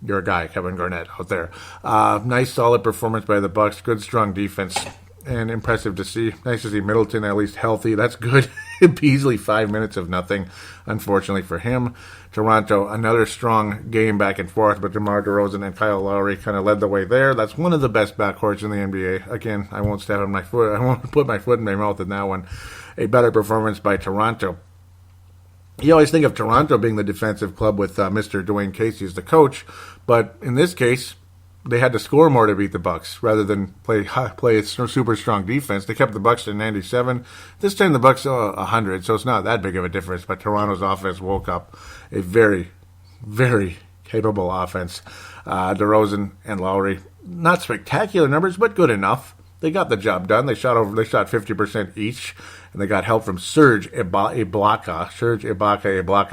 your guy, Kevin Garnett, out there. Nice, solid performance by the Bucks. Good, strong defense. And impressive to see. Nice to see Middleton at least healthy. That's good. Beasley, 5 minutes of nothing, unfortunately for him. Toronto, another strong game back and forth, but DeMar DeRozan and Kyle Lowry kind of led the way there. That's one of the best backcourts in the NBA. Again, I won't put my foot in my mouth in that one. A better performance by Toronto. You always think of Toronto being the defensive club with Mr. Dwayne Casey as the coach, but in this case, they had to score more to beat the Bucks rather than play a super strong defense. They kept the Bucks to 97. This time the Bucks 100, so it's not that big of a difference. But Toronto's offense woke up a very, very capable offense. DeRozan and Lowry, not spectacular numbers, but good enough. They got the job done. They shot 50% each, and they got help from Serge Ibaka,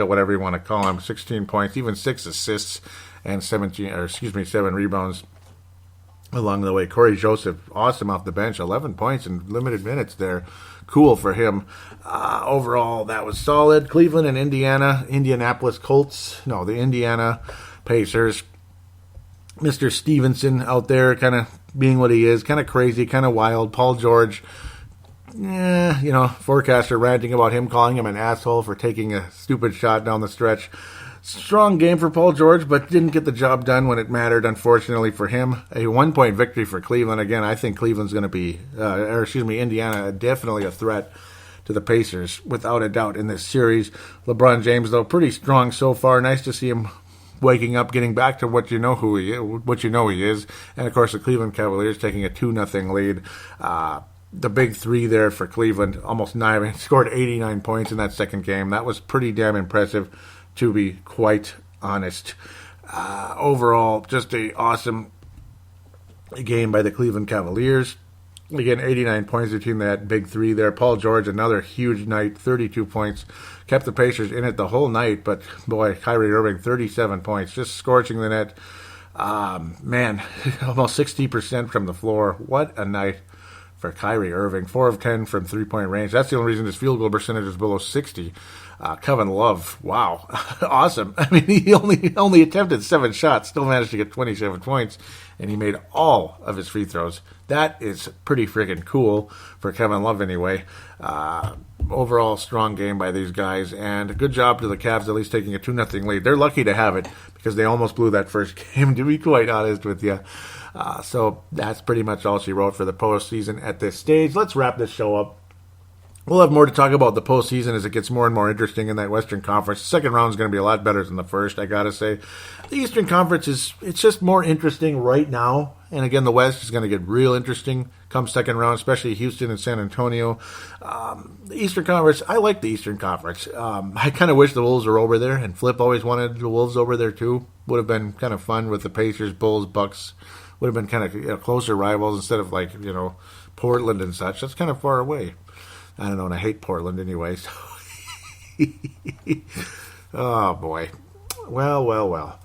whatever you want to call him. 16 points, even 6 assists. And 7 rebounds along the way. Corey Joseph, awesome off the bench, 11 points in limited minutes there. Cool for him. Overall, that was solid. Cleveland and Indianapolis Colts. No, the Indiana Pacers. Mr. Stevenson out there kind of being what he is, kind of crazy, kind of wild. Paul George, forecaster ranting about him, calling him an asshole for taking a stupid shot down the stretch. Strong game for Paul George, but didn't get the job done when it mattered, unfortunately for him. A 1-point victory for Cleveland. Again, I think Cleveland's going to be, Indiana, definitely a threat to the Pacers, without a doubt, in this series. LeBron James, though, pretty strong so far. Nice to see him waking up, getting back to what you know he is. And, of course, the Cleveland Cavaliers taking a 2-0 lead. The big three there for Cleveland, almost 9, scored 89 points in that second game. That was pretty damn impressive, to be quite honest. Overall, just a awesome game by the Cleveland Cavaliers. Again, 89 points between that big three there. Paul George, another huge night, 32 points. Kept the Pacers in it the whole night, but boy, Kyrie Irving, 37 points, just scorching the net. Almost 60% from the floor. What a night for Kyrie Irving. 4 of 10 from three-point range. That's the only reason his field goal percentage is below 60. Kevin Love, wow, awesome. I mean, he only attempted 7 shots, still managed to get 27 points, and he made all of his free throws. That is pretty freaking cool for Kevin Love anyway. Overall, strong game by these guys, and good job to the Cavs at least taking a 2-0 lead. They're lucky to have it because they almost blew that first game, to be quite honest with you. So that's pretty much all she wrote for the postseason at this stage. Let's wrap this show up. We'll have more to talk about the postseason as it gets more and more interesting in that Western Conference. The second round is going to be a lot better than the first, I got to say. The Eastern Conference it's just more interesting right now. And again, the West is going to get real interesting come second round, especially Houston and San Antonio. The Eastern Conference, I like the Eastern Conference. I kind of wish the Wolves were over there, and Flip always wanted the Wolves over there too. Would have been kind of fun with the Pacers, Bulls, Bucks. Would have been kind of closer rivals instead of Portland and such. That's kind of far away. I don't know, and I hate Portland anyway. So. Oh, boy. Well.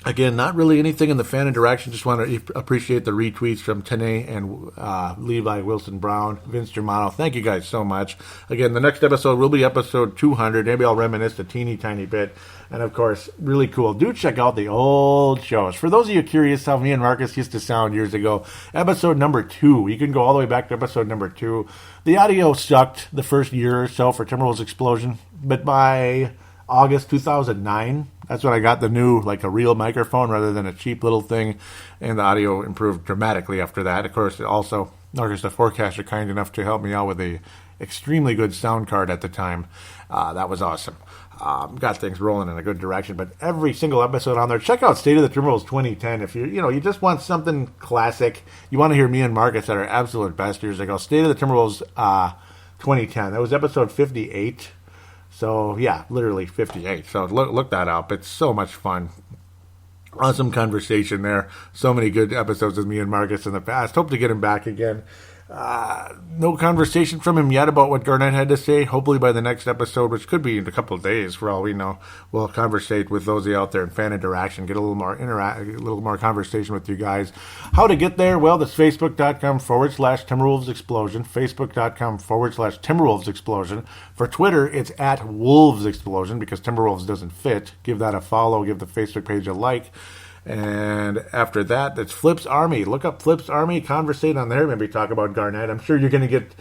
Again, not really anything in the fan interaction. Just want to appreciate the retweets from Tanae and Levi Wilson-Brown, Vince Germano. Thank you guys so much. Again, the next episode will be episode 200. Maybe I'll reminisce a teeny tiny bit. And, of course, really cool. Do check out the old shows. For those of you curious how me and Marcus used to sound years ago, episode number 2. You can go all the way back to episode number 2. The audio sucked the first year or so for Timberwolves Explosion. But by August 2009, That's when I got the new, like a real microphone rather than a cheap little thing, and the audio improved dramatically after that. Of course, also, Marcus the Forecaster kind enough to help me out with a extremely good sound card at the time. That was awesome. Got things rolling in a good direction. But every single episode on there, check out State of the Timberwolves 2010. If you just want something classic, you want to hear me and Marcus at our absolute best years ago. State of the Timberwolves 2010. That was episode 58. So, yeah, literally 58. So, look that up. It's so much fun. Awesome conversation there. So many good episodes with me and Marcus in the past. Hope to get him back again. No conversation from him yet about what Garnett had to say. Hopefully by the next episode, which could be in a couple of days for all we know, we'll conversate with those of you out there in fan interaction, get a little more conversation with you guys. How to get there? Well, that's facebook.com/Timberwolves Explosion, facebook.com/Timberwolves Explosion. For Twitter, it's at Wolves Explosion because Timberwolves doesn't fit. Give that a follow, give the Facebook page a like. And after that, it's Flip's Army. Look up Flip's Army, conversate on there, maybe talk about Garnett. I'm sure you're going to get,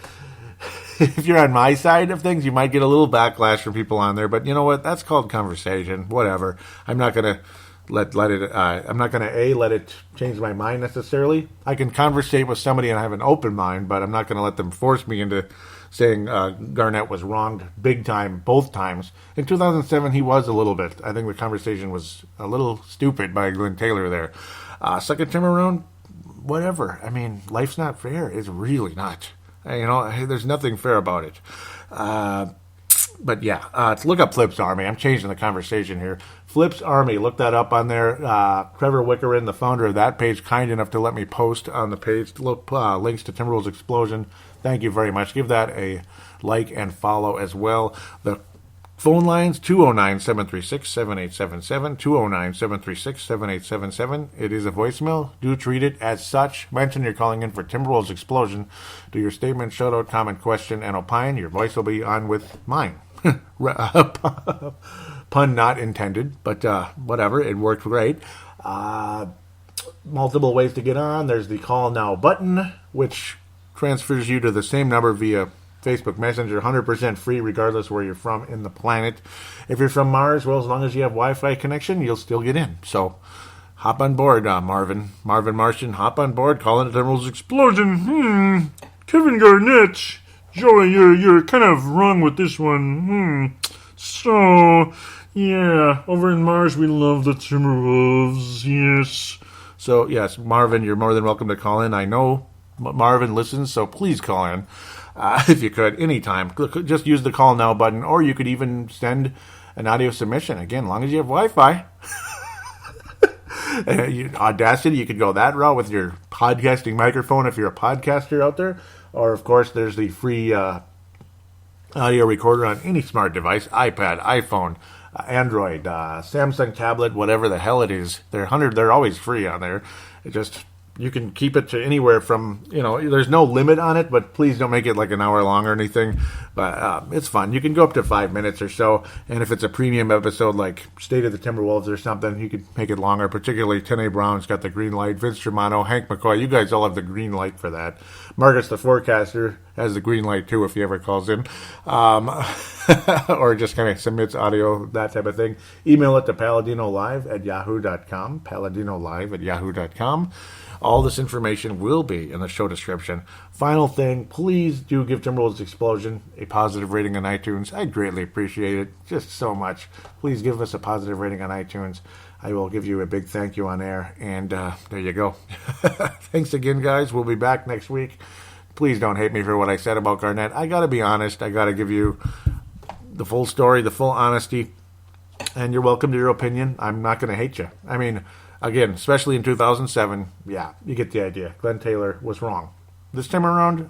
if you're on my side of things, you might get a little backlash from people on there. But you know what? That's called conversation. Whatever. I'm not going to let it change my mind necessarily. I can conversate with somebody and have an open mind, but I'm not going to let them force me into saying Garnett was wronged big time, both times. In 2007, he was a little bit. I think the conversation was a little stupid by Glen Taylor there. Second time around, whatever. I mean, life's not fair. It's really not. There's nothing fair about it. But yeah, look up Flip's Army. I'm changing the conversation here. Flip's Army, look that up on there. Trevor Wickerin, the founder of that page, kind enough to let me post on the page links to Timberwolves Explosion. Thank you very much. Give that a like and follow as well. The phone lines, 209-736-7877, 209-736-7877. It is a voicemail. Do treat it as such. Mention you're calling in for Timberwolves Explosion. Do your statement, shout out, comment, question, and opine. Your voice will be on with mine. Pun not intended, but whatever. It worked great. Multiple ways to get on. There's the Call Now button, which transfers you to the same number via Facebook Messenger, 100% free regardless where you're from in the planet. If you're from Mars, well, as long as you have Wi-Fi connection, you'll still get in. So hop on board, Marvin Martian, hop on board, call in the Timberwolves Explosion. Kevin Garnett, Joey, you're kind of wrong with this one. So, yeah, over in Mars, we love the Timberwolves, yes. So, yes, Marvin, you're more than welcome to call in. I know Marvin listens, so please call in if you could, anytime. Just use the Call Now button, or you could even send an audio submission. Again, as long as you have Wi-Fi. Audacity, you could go that route with your podcasting microphone if you're a podcaster out there. Or, of course, there's the free audio recorder on any smart device, iPad, iPhone, Android, Samsung tablet, whatever the hell it is. They're always free on there. You can keep it to anywhere from, there's no limit on it, but please don't make it like an hour long or anything. But it's fun. You can go up to 5 minutes or so. And if it's a premium episode like State of the Timberwolves or something, you could make it longer, particularly Tene Brown's got the green light. Vince Germano, Hank McCoy, you guys all have the green light for that. Marcus the Forecaster has the green light too if he ever calls in. Or just kind of submits audio, that type of thing. Email it to paladinolive@yahoo.com, paladinolive@yahoo.com. All this information will be in the show description. Final thing, please do give Timberwolves Explosion a positive rating on iTunes. I greatly appreciate it just so much. Please give us a positive rating on iTunes. I will give you a big thank you on air. And there you go. Thanks again, guys. We'll be back next week. Please don't hate me for what I said about Garnett. I got to be honest. I got to give you the full story, the full honesty. And you're welcome to your opinion. I'm not going to hate you. I mean, again, especially in 2007, yeah, you get the idea. Glen Taylor was wrong. This time around,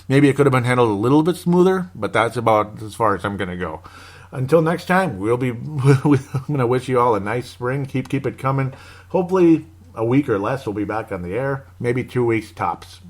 maybe it could have been handled a little bit smoother, but that's about as far as I'm going to go. Until next time, I'm going to wish you all a nice spring. Keep it coming. Hopefully, a week or less we'll be back on the air. Maybe 2 weeks tops.